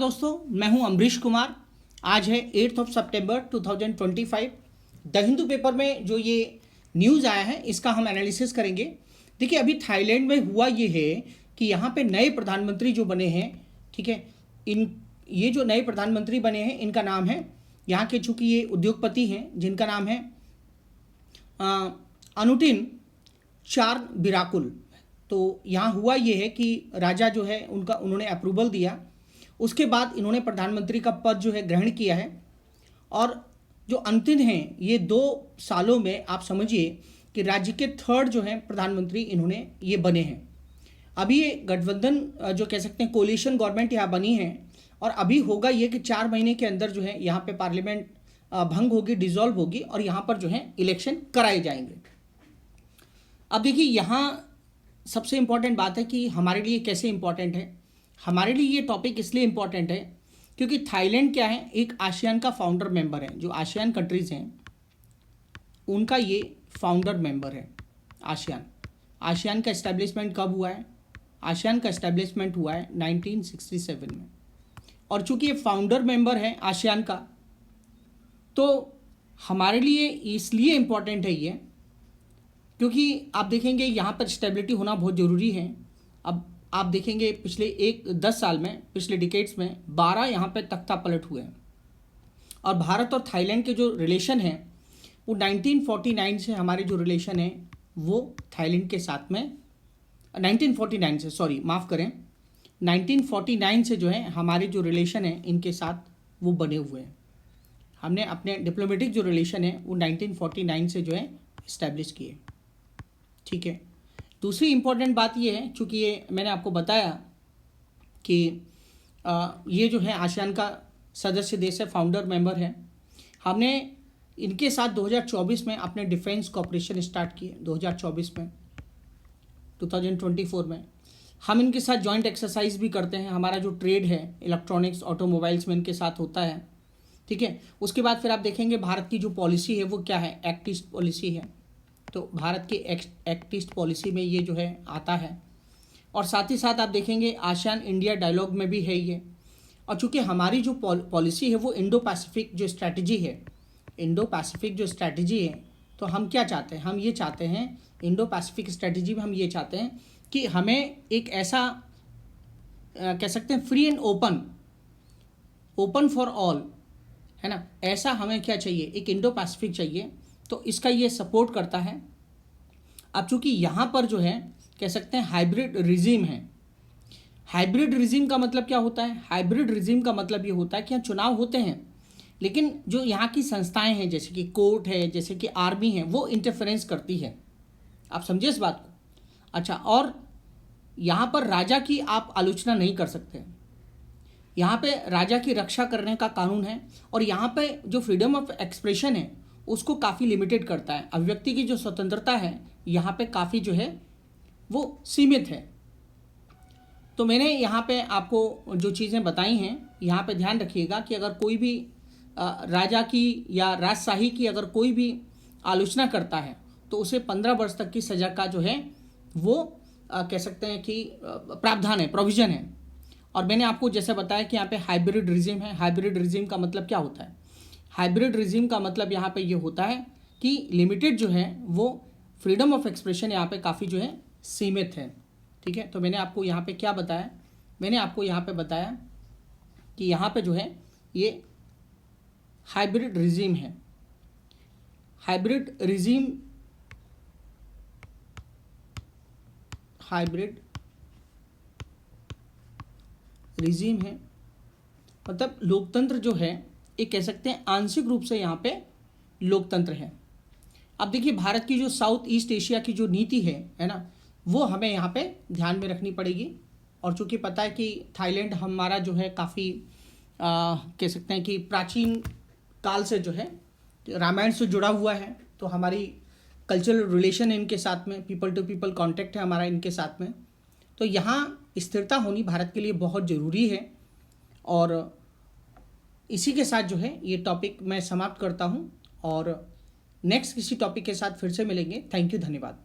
दोस्तों, मैं हूं अमरीश कुमार। आज है 8 सितंबर 2025। द हिंदू पेपर में जो ये न्यूज़ आया है इसका हम एनालिसिस करेंगे। देखिए, अभी थाईलैंड में हुआ ये है कि यहाँ पे नए प्रधानमंत्री जो बने हैं, ठीक है, ये जो नए प्रधानमंत्री बने हैं इनका नाम है, यहाँ के चूँकि ये उद्योगपति हैं जिनका नाम है अनुटिन चारनविराकुल। तो यहाँ हुआ ये है कि राजा जो है उन्होंने अप्रूवल दिया, उसके बाद इन्होंने प्रधानमंत्री का पद जो है ग्रहण किया है। और जो अंतिम हैं ये 2 सालों में आप समझिए कि राज्य के 3rd जो हैं प्रधानमंत्री इन्होंने ये बने हैं। अभी ये गठबंधन जो कह सकते हैं कोलिशन गवर्नमेंट यहाँ बनी है, और अभी होगा ये कि 4 महीने के अंदर जो है यहाँ पे पार्लियामेंट भंग होगी, डिसॉल्व होगी, और यहाँ पर जो है इलेक्शन कराए जाएंगे। अब देखिए, यहाँ सबसे इम्पॉर्टेंट बात है कि हमारे लिए कैसे इम्पॉर्टेंट है। हमारे लिए ये टॉपिक इसलिए इम्पॉर्टेंट है क्योंकि थाईलैंड क्या है, एक आसियान का फाउंडर मेंबर है। जो आसियान कंट्रीज़ हैं उनका ये फाउंडर मेंबर है आसियान। आसियान का इस्टेब्लिशमेंट कब हुआ है? आसियान का इस्टेब्लिशमेंट हुआ है 1967 में। और चूंकि ये फाउंडर मेंबर है आसियान का, तो हमारे लिए इसलिए इम्पॉर्टेंट है ये क्योंकि आप देखेंगे यहाँ पर स्टेबिलिटी होना बहुत ज़रूरी है। अब आप देखेंगे पिछले 10 साल में, पिछले डिकेड्स में 12 यहाँ पे तख्ता पलट हुए हैं। और भारत और थाईलैंड के जो रिलेशन हैं वो 1949 से, हमारे जो रिलेशन है वो थाईलैंड के साथ में 1949 से, सॉरी माफ़ करें, 1949 से जो है हमारे जो रिलेशन है इनके साथ वो बने हुए हैं। हमने अपने डिप्लोमेटिक जो रिलेशन है वो 1949 से जो है इस्टेब्लिश किए, ठीक है। दूसरी इम्पॉर्टेंट बात ये है, चूँकि ये मैंने आपको बताया कि ये जो है आसियान का सदस्य देश है, फाउंडर मेंबर है। हमने इनके साथ 2024 में अपने डिफेंस कॉपरेशन स्टार्ट किए। 2024 में 2024 में हम इनके साथ जॉइंट एक्सरसाइज भी करते हैं। हमारा जो ट्रेड है इलेक्ट्रॉनिक्स, ऑटोमोबाइल्स में इनके साथ होता है, ठीक है। उसके बाद फिर आप देखेंगे भारत की जो पॉलिसी है वो क्या है, एक्ट ईस्ट पॉलिसी है। तो भारत के एक्ट ईस्ट पॉलिसी में ये जो है आता है। और साथ ही साथ आप देखेंगे आसियान इंडिया डायलॉग में भी है ये। और चूँकि हमारी जो पॉलिसी है वो इंडो पैसिफिक जो स्ट्रैटेजी है, इंडो पैसिफिक जो स्ट्रैटेजी है, तो हम क्या चाहते हैं, हम ये चाहते हैं इंडो पैसिफिक स्ट्रैटेजी में हम ये चाहते हैं कि हमें एक ऐसा कह सकते हैं free and open for all, है ना, ऐसा हमें क्या चाहिए, एक इंडो पैसिफिक चाहिए। तो इसका ये सपोर्ट करता है। अब चूंकि यहाँ पर जो है कह सकते हैं हाइब्रिड रिजीम है। हाइब्रिड रिजीम का मतलब क्या होता है? हाइब्रिड रिजीम का मतलब ये होता है कि यहाँ चुनाव होते हैं, लेकिन जो यहाँ की संस्थाएं हैं जैसे कि कोर्ट है, जैसे कि आर्मी है, वो इंटरफेरेंस करती है। आप समझिए इस बात को। अच्छा, और यहाँ पर राजा की आप आलोचना नहीं कर सकते। यहाँ पे राजा की रक्षा करने का कानून है। और यहाँ पे जो फ्रीडम ऑफ एक्सप्रेशन है उसको काफ़ी लिमिटेड करता है। अभिव्यक्ति की जो स्वतंत्रता है यहाँ पे काफ़ी जो है वो सीमित है। तो मैंने यहाँ पे आपको जो चीज़ें बताई हैं, यहाँ पे ध्यान रखिएगा कि अगर कोई भी राजा की या राजशाही की अगर कोई भी आलोचना करता है तो उसे 15 वर्ष तक की सज़ा का जो है वो कह सकते हैं कि प्रावधान है, प्रोविज़न है। और मैंने आपको जैसे बताया कि यहाँ पे हाइब्रिड रिजीम है। हाइब्रिड रिजीम का मतलब क्या होता है? हाइब्रिड रिजीम का मतलब यहाँ पे ये होता है कि लिमिटेड जो है वो फ्रीडम ऑफ एक्सप्रेशन यहाँ पे काफ़ी जो है सीमित है, ठीक है। तो मैंने आपको यहाँ पे क्या बताया? मैंने आपको यहाँ पे बताया कि यहाँ पे जो है ये हाइब्रिड रिजीम है। हाइब्रिड रिजीम है, मतलब लोकतंत्र जो है एक कह सकते हैं आंशिक रूप से यहाँ पे लोकतंत्र है। अब देखिए, भारत की जो साउथ ईस्ट एशिया की जो नीति है ना, वो हमें यहाँ पे ध्यान में रखनी पड़ेगी। और चूँकि पता है कि थाईलैंड हमारा जो है काफ़ी कह सकते हैं कि प्राचीन काल से जो है रामायण से जुड़ा हुआ है, तो हमारी कल्चरल रिलेशन है इनके साथ में, पीपल टू पीपल कॉन्टेक्ट है हमारा इनके साथ में। तो यहाँ स्थिरता होनी भारत के लिए बहुत ज़रूरी है। और इसी के साथ जो है ये टॉपिक मैं समाप्त करता हूँ और नेक्स्ट किसी टॉपिक के साथ फिर से मिलेंगे। थैंक यू, धन्यवाद।